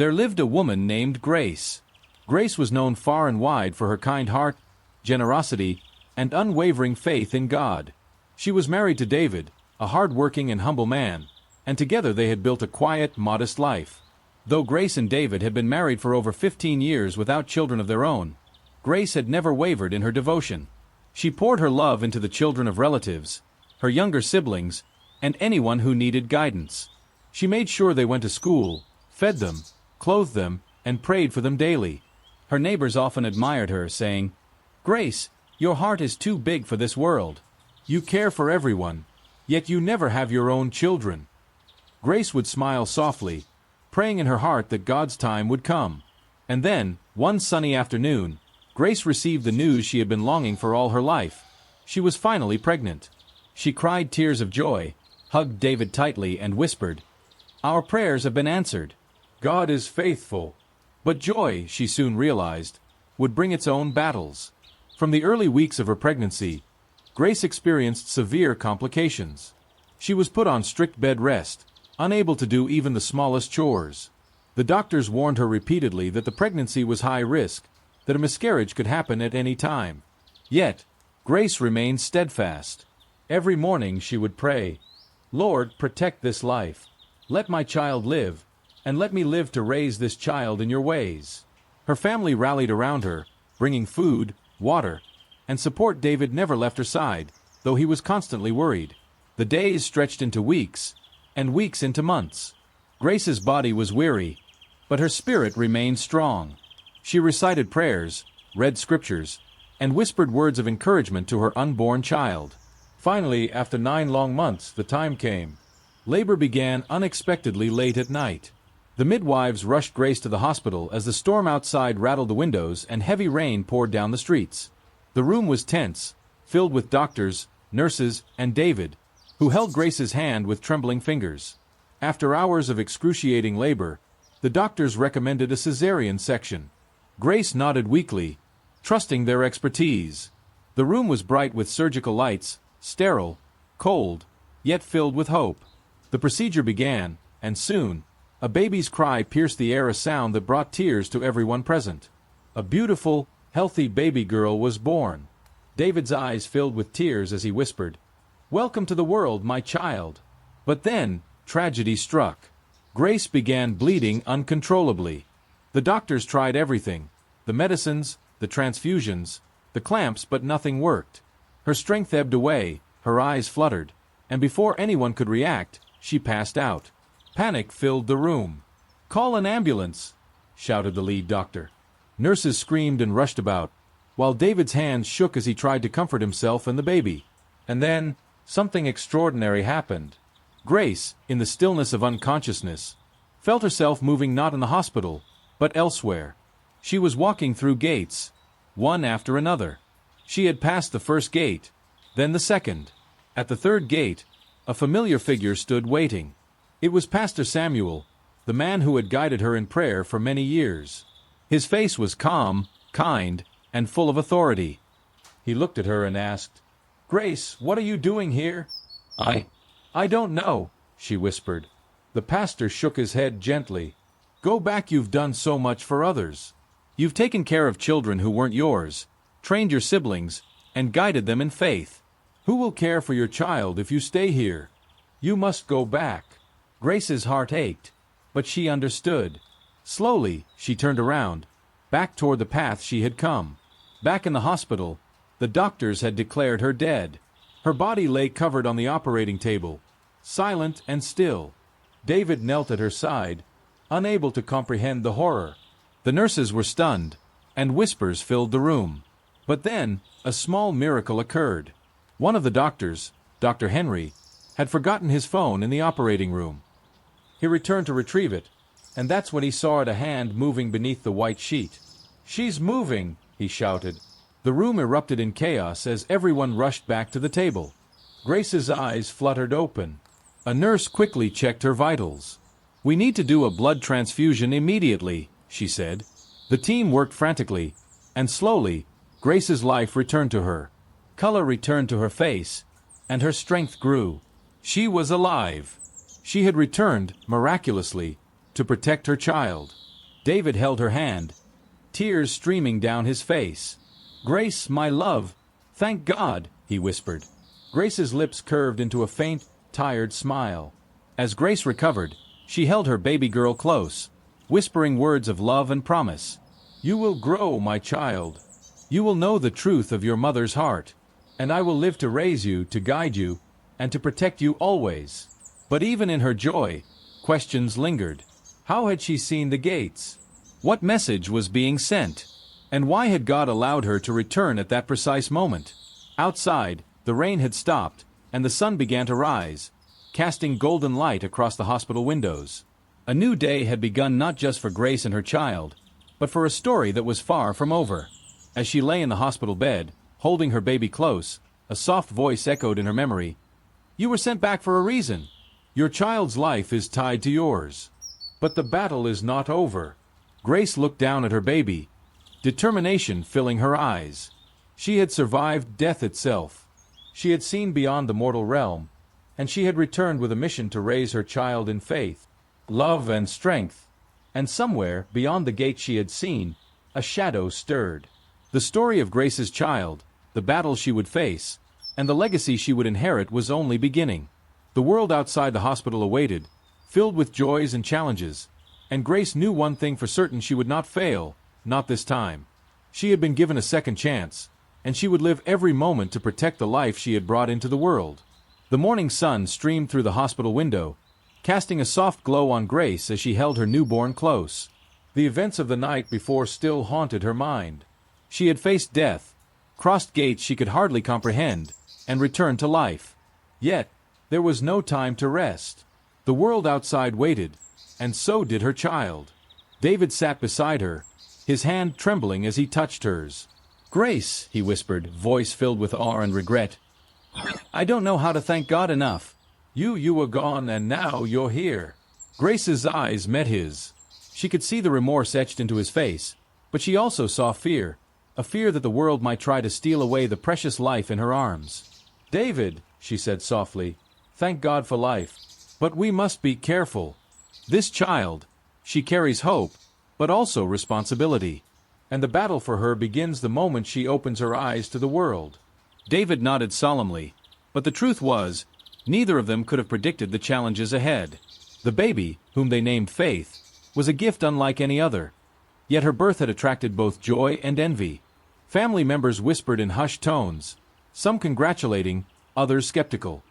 There lived a woman named Grace. Grace was known far and wide for her kind heart, generosity, and unwavering faith in God. She was married to David, a hard-working and humble man, and together they had built a quiet, modest life. Though Grace and David had been married for over 15 years without children of their own, Grace had never wavered in her devotion. She poured her love into the children of relatives, her younger siblings, and anyone who needed guidance. She made sure they went to school, fed them, clothed them, and prayed for them daily. Her neighbors often admired her, saying, "Grace, your heart is too big for this world. You care for everyone, yet you never have your own children." Grace would smile softly, praying in her heart that God's time would come. And then, one sunny afternoon, Grace received the news she had been longing for all her life. She was finally pregnant. She cried tears of joy, hugged David tightly, and whispered, "Our prayers have been answered. God is faithful." But joy, she soon realized, would bring its own battles. From the early weeks of her pregnancy, Grace experienced severe complications. She was put on strict bed rest, unable to do even the smallest chores. The doctors warned her repeatedly that the pregnancy was high risk, that a miscarriage could happen at any time. Yet, Grace remained steadfast. Every morning she would pray, "Lord, protect this life. Let my child live, and let me live to raise this child in your ways." Her family rallied around her, bringing food, water, and support. David never left her side, though he was constantly worried. The days stretched into weeks, and weeks into months. Grace's body was weary, but her spirit remained strong. She recited prayers, read scriptures, and whispered words of encouragement to her unborn child. Finally, after 9 long months, the time came. Labor began unexpectedly late at night. The midwives rushed Grace to the hospital as the storm outside rattled the windows and heavy rain poured down the streets. The room was tense, filled with doctors, nurses, and David, who held Grace's hand with trembling fingers. After hours of excruciating labor, the doctors recommended a cesarean section. Grace nodded weakly, trusting their expertise. The room was bright with surgical lights, sterile, cold, yet filled with hope. The procedure began, and soon, a baby's cry pierced the air, a sound that brought tears to everyone present. A beautiful, healthy baby girl was born. David's eyes filled with tears as he whispered, "Welcome to the world, my child." But then, tragedy struck. Grace began bleeding uncontrollably. The doctors tried everything, the medicines, the transfusions, the clamps, but nothing worked. Her strength ebbed away, her eyes fluttered, and before anyone could react, she passed out. Panic filled the room. "Call an ambulance," shouted the lead doctor. Nurses screamed and rushed about, while David's hands shook as he tried to comfort himself and the baby. And then, something extraordinary happened. Grace, in the stillness of unconsciousness, felt herself moving not in the hospital, but elsewhere. She was walking through gates, one after another. She had passed the first gate, then the second. At the third gate, a familiar figure stood waiting. It was Pastor Samuel, the man who had guided her in prayer for many years. His face was calm, kind, and full of authority. He looked at her and asked, "Grace, what are you doing here?" I don't know," she whispered. The pastor shook his head gently. "Go back. You've done so much for others. You've taken care of children who weren't yours, trained your siblings, and guided them in faith. Who will care for your child if you stay here? You must go back." Grace's heart ached, but she understood. Slowly, she turned around, back toward the path she had come. Back in the hospital, the doctors had declared her dead. Her body lay covered on the operating table, silent and still. David knelt at her side, unable to comprehend the horror. The nurses were stunned, and whispers filled the room. But then, a small miracle occurred. One of the doctors, Dr. Henry, had forgotten his phone in the operating room. He returned to retrieve it, and that's when he saw a hand moving beneath the white sheet. "She's moving!" he shouted. The room erupted in chaos as everyone rushed back to the table. Grace's eyes fluttered open. A nurse quickly checked her vitals. "We need to do a blood transfusion immediately," she said. The team worked frantically, and slowly, Grace's life returned to her. Color returned to her face, and her strength grew. She was alive. She had returned, miraculously, to protect her child. David held her hand, tears streaming down his face. "Grace, my love, thank God," he whispered. Grace's lips curved into a faint, tired smile. As Grace recovered, she held her baby girl close, whispering words of love and promise. "You will grow, my child. You will know the truth of your mother's heart, and I will live to raise you, to guide you, and to protect you always." But even in her joy, questions lingered. How had she seen the gates? What message was being sent? And why had God allowed her to return at that precise moment? Outside, the rain had stopped, and the sun began to rise, casting golden light across the hospital windows. A new day had begun, not just for Grace and her child, but for a story that was far from over. As she lay in the hospital bed, holding her baby close, a soft voice echoed in her memory. "You were sent back for a reason. Your child's life is tied to yours. But the battle is not over." Grace looked down at her baby, determination filling her eyes. She had survived death itself. She had seen beyond the mortal realm, and she had returned with a mission to raise her child in faith, love, and strength. And somewhere, beyond the gate she had seen, a shadow stirred. The story of Grace's child, the battle she would face, and the legacy she would inherit was only beginning. The world outside the hospital awaited, filled with joys and challenges, and Grace knew one thing for certain: she would not fail, not this time. She had been given a second chance, and she would live every moment to protect the life she had brought into the world. The morning sun streamed through the hospital window, casting a soft glow on Grace as she held her newborn close. The events of the night before still haunted her mind. She had faced death, crossed gates she could hardly comprehend, and returned to life. Yet, there was no time to rest. The world outside waited, and so did her child. David sat beside her, his hand trembling as he touched hers. "Grace," he whispered, voice filled with awe and regret, "I don't know how to thank God enough. You were gone, and now you're here." Grace's eyes met his. She could see the remorse etched into his face, but she also saw fear, a fear that the world might try to steal away the precious life in her arms. "David," she said softly, "thank God for life. But we must be careful. This child, she carries hope, but also responsibility. And the battle for her begins the moment she opens her eyes to the world." David nodded solemnly, but the truth was, neither of them could have predicted the challenges ahead. The baby, whom they named Faith, was a gift unlike any other. Yet her birth had attracted both joy and envy. Family members whispered in hushed tones, some congratulating, others skeptical.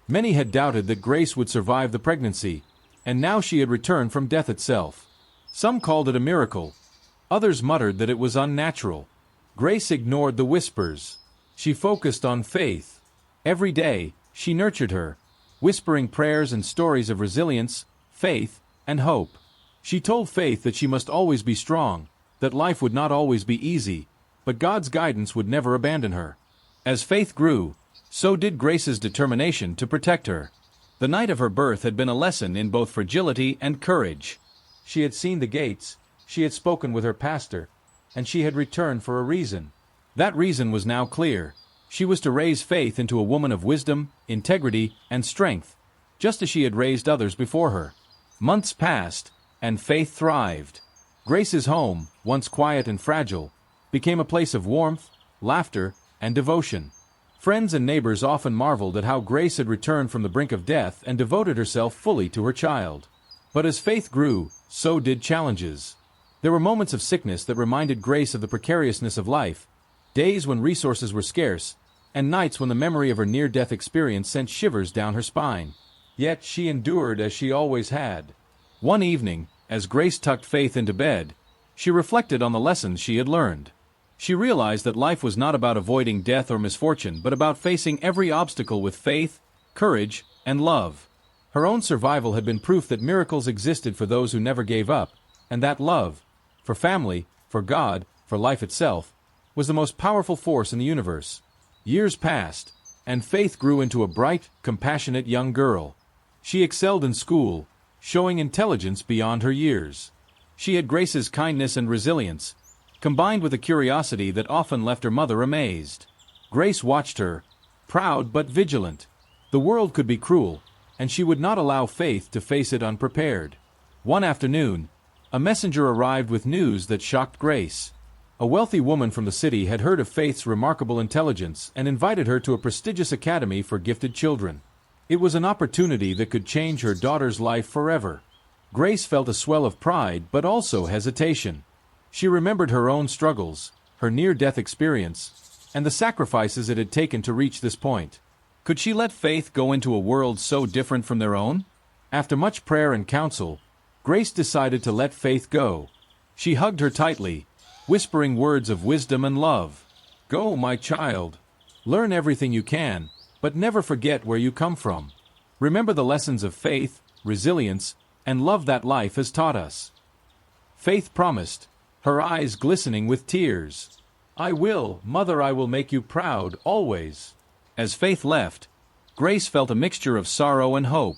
Many had doubted that Grace would survive the pregnancy, and now she had returned from death itself. Some called it a miracle. Others muttered that it was unnatural. Grace ignored the whispers. She focused on Faith. Every day, she nurtured her, whispering prayers and stories of resilience, faith, and hope. She told Faith that she must always be strong, that life would not always be easy, but God's guidance would never abandon her. As Faith grew, so did Grace's determination to protect her. The night of her birth had been a lesson in both fragility and courage. She had seen the gates, she had spoken with her pastor, and she had returned for a reason. That reason was now clear. She was to raise Faith into a woman of wisdom, integrity, and strength, just as she had raised others before her. Months passed, and Faith thrived. Grace's home, once quiet and fragile, became a place of warmth, laughter, and devotion. Friends and neighbors often marveled at how Grace had returned from the brink of death and devoted herself fully to her child. But as Faith grew, so did challenges. There were moments of sickness that reminded Grace of the precariousness of life, days when resources were scarce, and nights when the memory of her near-death experience sent shivers down her spine. Yet she endured as she always had. One evening, as Grace tucked Faith into bed, she reflected on the lessons she had learned. She realized that life was not about avoiding death or misfortune, but about facing every obstacle with faith, courage, and love. Her own survival had been proof that miracles existed for those who never gave up, and that love, for family, for God, for life itself, was the most powerful force in the universe. Years passed, and Faith grew into a bright, compassionate young girl. She excelled in school, showing intelligence beyond her years. She had Grace's kindness and resilience, combined with a curiosity that often left her mother amazed. Grace watched her, proud but vigilant. The world could be cruel, and she would not allow Faith to face it unprepared. One afternoon, A messenger arrived with news that shocked Grace. A wealthy woman from the city had heard of Faith's remarkable intelligence and invited her to a prestigious academy for gifted children. It was an opportunity that could change her daughter's life forever. Grace felt a swell of pride but also hesitation. She remembered her own struggles, her near-death experience, and the sacrifices it had taken to reach this point. Could she let Faith go into a world so different from their own? After much prayer and counsel, Grace decided to let Faith go. She hugged her tightly, whispering words of wisdom and love. "Go, my child. Learn everything you can, but never forget where you come from. Remember the lessons of faith, resilience, and love that life has taught us." Faith promised, her eyes glistening with tears. "I will, Mother, I will make you proud, always." As Faith left, Grace felt a mixture of sorrow and hope.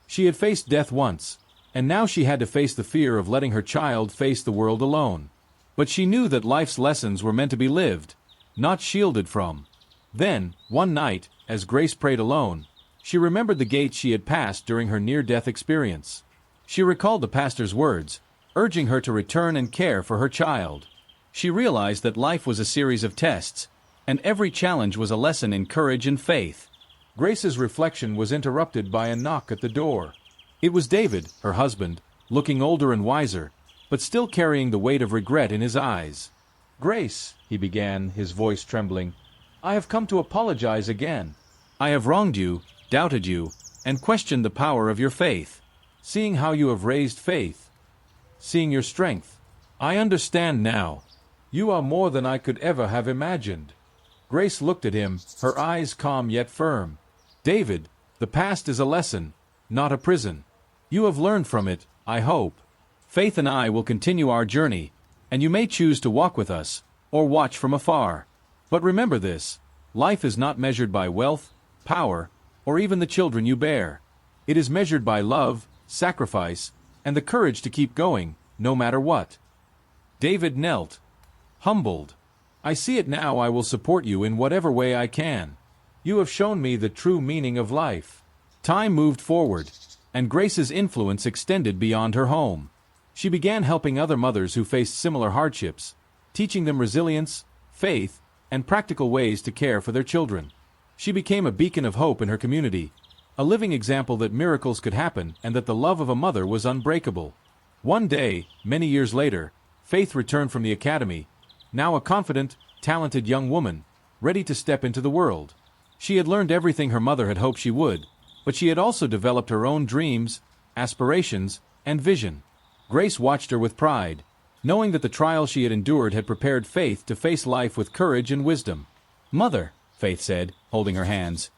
She had faced death once, and now she had to face the fear of letting her child face the world alone. But she knew that life's lessons were meant to be lived, not shielded from. Then, one night, as Grace prayed alone, she remembered the gates she had passed during her near-death experience. She recalled the pastor's words, urging her to return and care for her child. She realized that life was a series of tests, and every challenge was a lesson in courage and faith. Grace's reflection was interrupted by a knock at the door. It was David, her husband, looking older and wiser, but still carrying the weight of regret in his eyes. "Grace," he began, his voice trembling, "I have come to apologize again. I have wronged you, doubted you, and questioned the power of your faith. Seeing how you have raised faith, seeing your strength, I understand now. You are more than I could ever have imagined." Grace looked at him, her eyes calm yet firm. "David, the past is a lesson, not a prison. You have learned from it, I hope. Faith and I will continue our journey, and you may choose to walk with us, or watch from afar. But remember this, life is not measured by wealth, power, or even the children you bear. It is measured by love, sacrifice, and the courage to keep going, no matter what." David knelt, humbled. "I see it now. I will support you in whatever way I can. You have shown me the true meaning of life." Time moved forward, and Grace's influence extended beyond her home. She began helping other mothers who faced similar hardships, teaching them resilience, faith, and practical ways to care for their children. She became a beacon of hope in her community, a living example that miracles could happen and that the love of a mother was unbreakable. One day, many years later, Faith returned from the academy, now a confident, talented young woman, ready to step into the world. She had learned everything her mother had hoped she would, but she had also developed her own dreams, aspirations, and vision. Grace watched her with pride, knowing that the trials she had endured had prepared Faith to face life with courage and wisdom. "Mother," Faith said, holding her hands,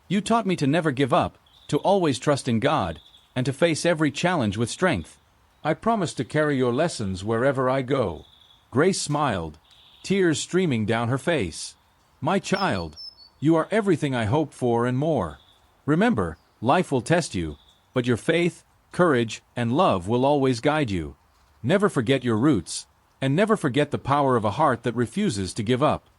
"you taught me to never give up, to always trust in God, and to face every challenge with strength. I promise to carry your lessons wherever I go." Grace smiled, tears streaming down her face. "My child, you are everything I hoped for and more. Remember, life will test you, but your faith, courage, and love will always guide you. Never forget your roots, and never forget the power of a heart that refuses to give up."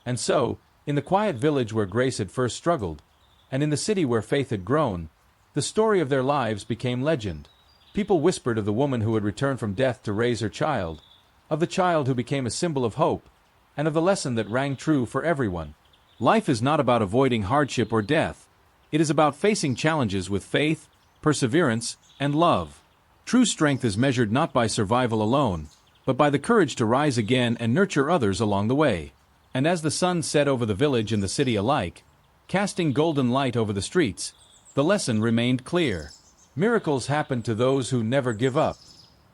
And so, in the quiet village where Grace had first struggled, and in the city where Faith had grown, the story of their lives became legend. People whispered of the woman who had returned from death to raise her child, of the child who became a symbol of hope, and of the lesson that rang true for everyone. Life is not about avoiding hardship or death. It is about facing challenges with faith, perseverance, and love. True strength is measured not by survival alone, but by the courage to rise again and nurture others along the way. And as the sun set over the village and the city alike, casting golden light over the streets, the lesson remained clear. Miracles happen to those who never give up.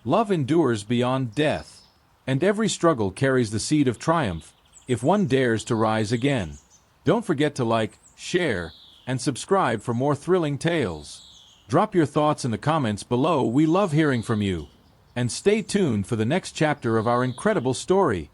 Love endures beyond death, and every struggle carries the seed of triumph, if one dares to rise again. Don't forget to like, share, and subscribe for more thrilling tales. Drop your thoughts in the comments below. We love hearing from you. And stay tuned for the next chapter of our incredible story.